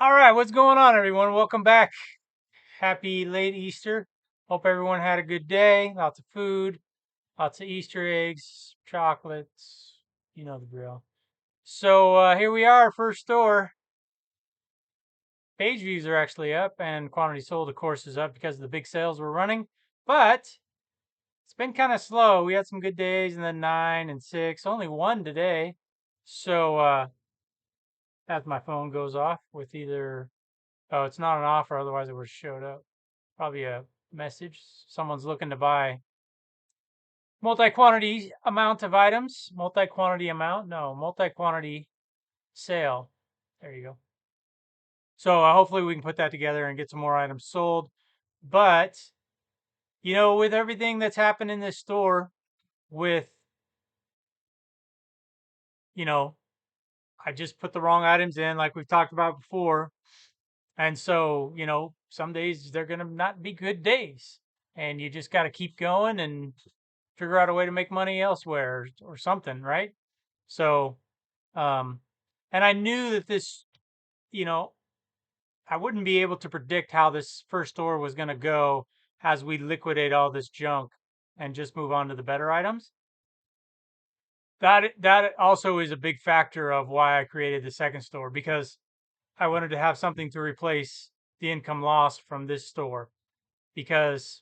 All right, what's going on, everyone? Welcome back. Happy late Easter. Hope everyone had a good day. Lots of food, lots of Easter eggs, chocolates. You know the drill. So here we are, first store. Page views are actually up, and quantity sold, of course, is up because of the big sales we're running. But it's been kind of slow. We had some good days, and then 9 and 6. Only one today. So as my phone goes off with either, oh, it's not an offer, otherwise it would have showed up. Probably a message. Someone's looking to buy multi-quantity amount of items. Multi-quantity amount? No, multi-quantity sale. There you go. So hopefully we can put that together and get some more items sold. But, with everything that's happened in this store, with, you know, I just put the wrong items in like we've talked about before. And so, some days they're going to not be good days. And you just got to keep going and figure out a way to make money elsewhere or something, right? So, um, and I knew that this, you know, I wouldn't be able to predict how this first store was going to go as we liquidate all this junk and just move on to the better items. That also is a big factor of why I created the second store, because I wanted to have something to replace the income loss from this store. Because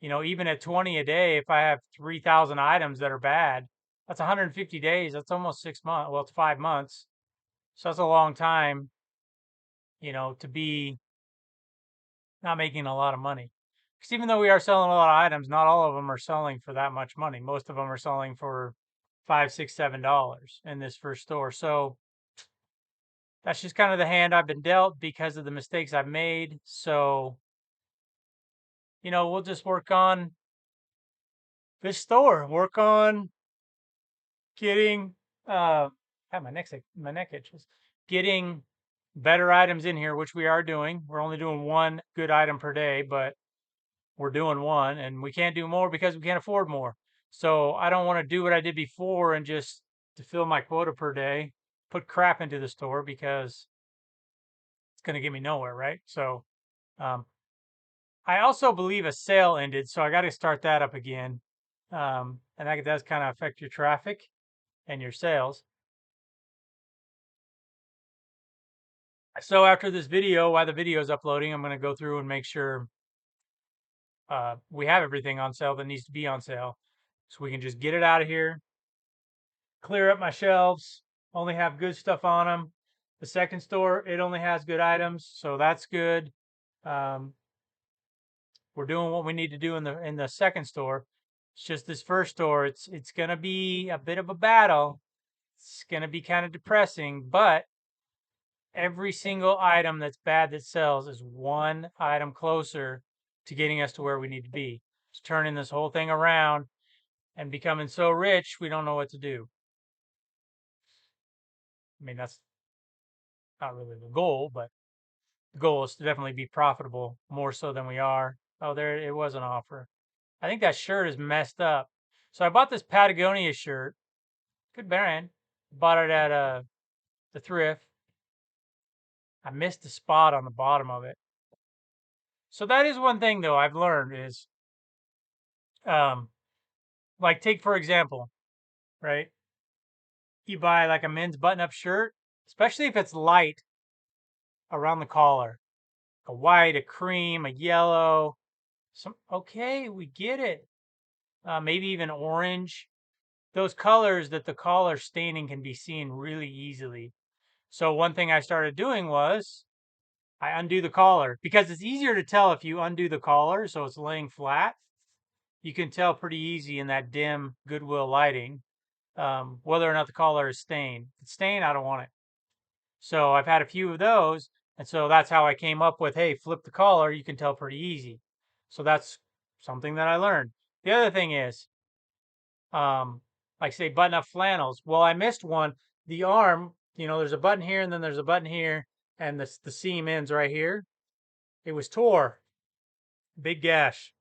even at 20 a day, if I have 3,000 items that are bad, that's 150 days. That's almost 6 months. Well, it's 5 months. So that's a long time, to be not making a lot of money. Because even though we are selling a lot of items, not all of them are selling for that much money. Most of them are selling for $5, $6, $7 in this first store. So that's just kind of the hand I've been dealt because of the mistakes I've made. So, we'll just work on this store, work on getting my neck itches. Getting better items in here, which we are doing. We're only doing one good item per day, but we're doing one, and we can't do more because we can't afford more. So I don't want to do what I did before and just to fill my quota per day, put crap into the store, because it's going to get me nowhere, right? So um, I also believe a sale ended, so I got to start that up again. And that does kind of affect your traffic and your sales. So after this video, while the video is uploading, I'm going to go through and make sure we have everything on sale that needs to be on sale, so we can just get it out of here, clear up my shelves, only have good stuff on them. The second store, it only has good items, so that's good. Um, we're doing what we need to do in the second store. It's just this first store, it's going to be a bit of a battle. It's going to be kind of depressing, but every single item that's bad that sells is one item closer to getting us to where we need to be. It's turning this whole thing around and becoming so rich we don't know what to do. I mean, that's not really the goal, but the goal is to definitely be profitable more so than we are. Oh, there it was an offer. I think that shirt is messed up. So I bought this Patagonia shirt. Good brand. Bought it at the thrift. I missed the spot on the bottom of it. So that is one thing though I've learned is um like, take for example, right? You buy like a men's button-up shirt, especially if it's light around the collar, a white, a cream, a yellow. Okay, we get it. Maybe even orange. Those colors that the collar staining can be seen really easily. So one thing I started doing was I undo the collar, because it's easier to tell if you undo the collar so it's laying flat. You can tell pretty easy in that dim Goodwill lighting whether or not the collar is stained. If it's stained, I don't want it. So I've had a few of those. And so that's how I came up with, hey, flip the collar. You can tell pretty easy. So that's something that I learned. The other thing is, like say button up flannels. Well, I missed one. The arm, there's a button here and then there's a button here, and the seam ends right here. It was tore. Big gash.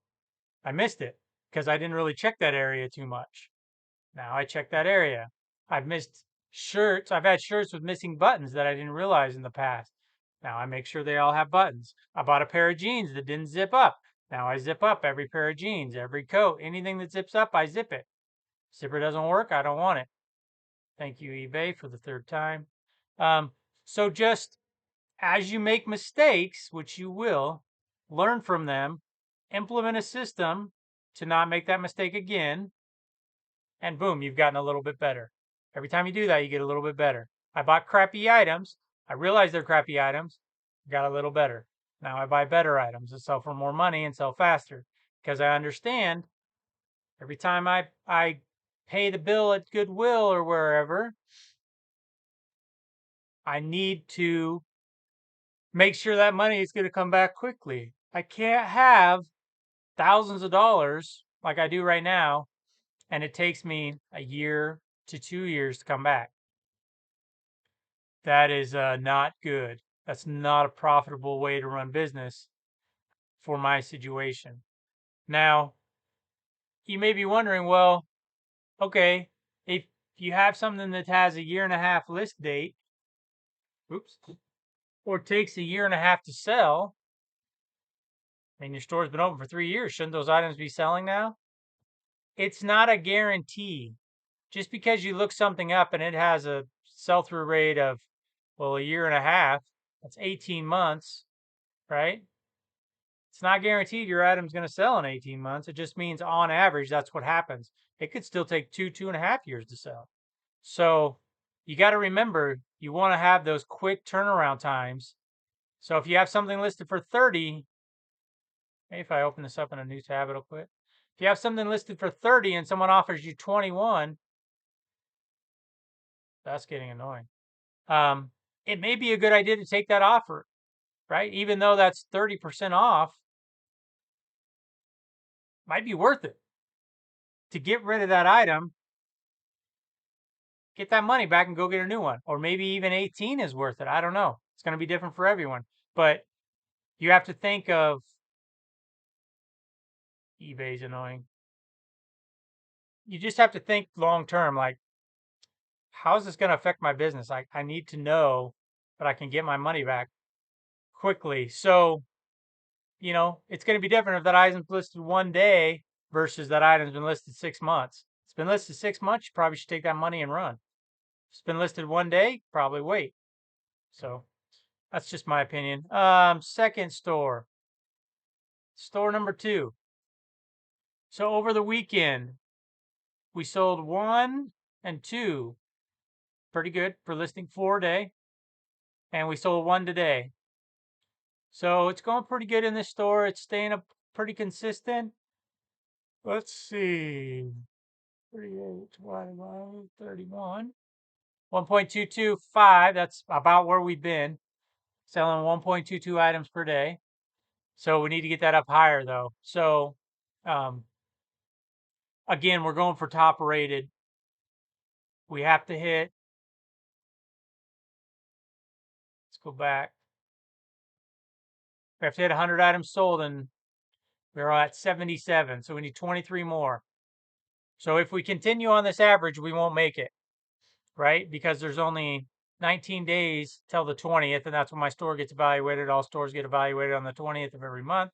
I missed it because I didn't really check that area too much. Now I check that area. I've missed shirts. I've had shirts with missing buttons that I didn't realize in the past. Now I make sure they all have buttons. I bought a pair of jeans that didn't zip up. Now I zip up every pair of jeans, every coat, anything that zips up, I zip it. Zipper doesn't work, I don't want it. Thank you, eBay, for the third time. So just as you make mistakes, which you will, learn from them, implement a system to not make that mistake again, and boom, you've gotten a little bit better. Every time you do that, you get a little bit better. I bought crappy items. I realized they're crappy items. Got a little better. Now I buy better items and sell for more money and sell faster because I understand every time I pay the bill at Goodwill or wherever, I need to make sure that money is going to come back quickly. I can't have thousands of dollars like I do right now, and it takes me a year to 2 years to come back. That is not good. That's not a profitable way to run business for my situation. Now, you may be wondering, well, okay, if you have something that has a year and a half list date, oops, or takes a year and a half to sell, and your store's been open for 3 years, shouldn't those items be selling now? It's not a guarantee. Just because you look something up and it has a sell-through rate of, well, a year and a half, that's 18 months, right? It's not guaranteed your item's going to sell in 18 months. It just means on average, that's what happens. It could still take 2.5 years to sell. So you got to remember, you want to have those quick turnaround times. So if you have something listed for 30, maybe if I open this up in a new tab, it'll quit. If you have something listed for 30 and someone offers you 21, that's getting annoying. It may be a good idea to take that offer, right? Even though that's 30% off, might be worth it to get rid of that item, get that money back and go get a new one. Or maybe even 18 is worth it. I don't know. It's going to be different for everyone. But you have to think of, eBay's annoying. You just have to think long term, like, how is this going to affect my business? I need to know that I can get my money back quickly. So, it's going to be different if that item's listed one day versus that item's been listed 6 months. It's been listed 6 months, you probably should take that money and run. If it's been listed one day, probably wait. So that's just my opinion. Second store number 2. So over the weekend, we sold 1 and 2, pretty good for listing 4 a day, and we sold 1 today. So it's going pretty good in this store. It's staying up pretty consistent. Let's see. 38, 21, 31. 1.225. That's about where we've been. Selling 1.22 items per day. So we need to get that up higher though. So again, we're going for top rated. We have to hit, let's go back. We have to hit 100 items sold and we're at 77. So we need 23 more. So if we continue on this average, we won't make it, right? Because there's only 19 days till the 20th, and that's when my store gets evaluated. All stores get evaluated on the 20th of every month.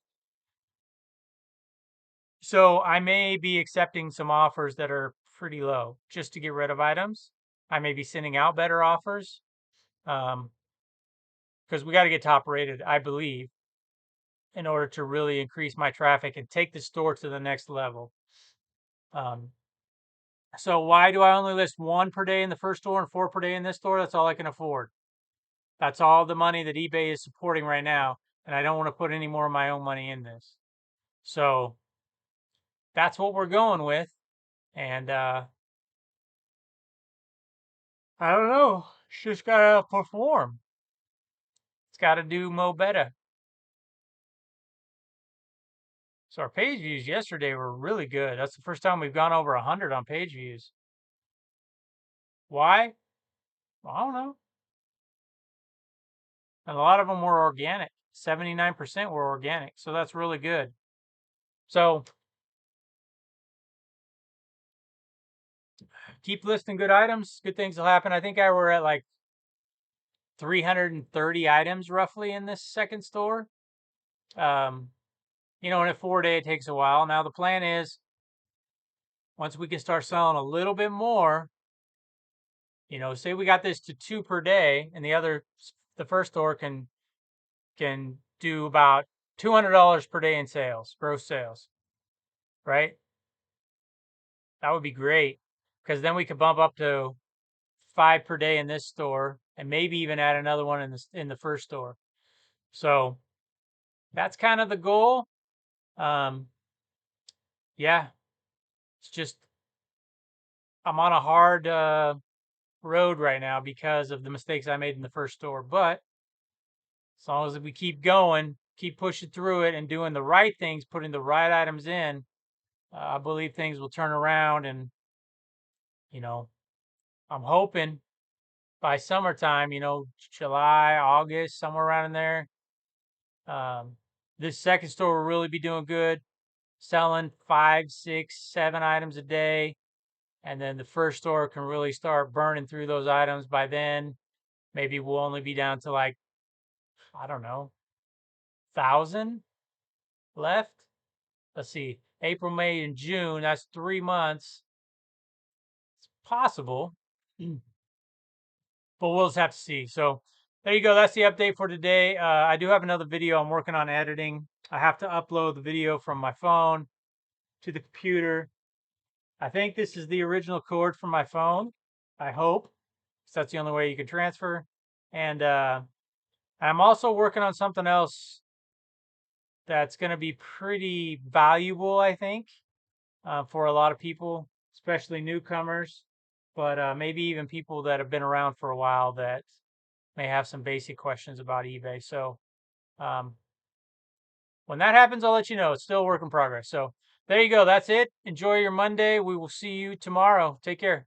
So I may be accepting some offers that are pretty low just to get rid of items. I may be sending out better offers because we got to get top rated, I believe, in order to really increase my traffic and take the store to the next level. So why do I only list 1 per day in the first store and 4 per day in this store? That's all I can afford. That's all the money that eBay is supporting right now, and I don't want to put any more of my own money in this. So that's what we're going with. And I don't know. It's just got to perform. It's got to do mo better. So our page views yesterday were really good. That's the first time we've gone over 100 on page views. Why? Well, I don't know. And a lot of them were organic. 79% were organic. So that's really good. So keep listing good items. Good things will happen. I think I were at like 330 items roughly in this second store. In a 4-day, it takes a while. Now the plan is once we can start selling a little bit more, say we got this to 2 per day, and the first store can do about $200 per day in sales, gross sales, right? That would be great because then we could bump up to 5 per day in this store and maybe even add another one in the first store. So that's kind of the goal. Yeah, it's just I'm on a hard road right now because of the mistakes I made in the first store. But as long as we keep going, keep pushing through it and doing the right things, putting the right items in, I believe things will turn around. And, you know, I'm hoping by summertime, July, August, somewhere around in there, um, this second store will really be doing good, selling 5, 6, 7 items a day. And then the first store can really start burning through those items. By then, maybe we'll only be down to like, I don't know, 1,000 left. Let's see, April, May, and June. That's 3 months. It's possible, but we'll just have to see. So there you go. That's the update for today. I do have another video I'm working on editing. I have to upload the video from my phone to the computer. I think this is the original cord from my phone. I hope, 'cause that's the only way you can transfer. And I'm also working on something else that's going to be pretty valuable, I think, for a lot of people, especially newcomers, but maybe even people that have been around for a while that may have some basic questions about eBay. So um, when that happens, I'll let you know. It's still a work in progress. So there you go. That's it. Enjoy your Monday. We will see you tomorrow. Take care.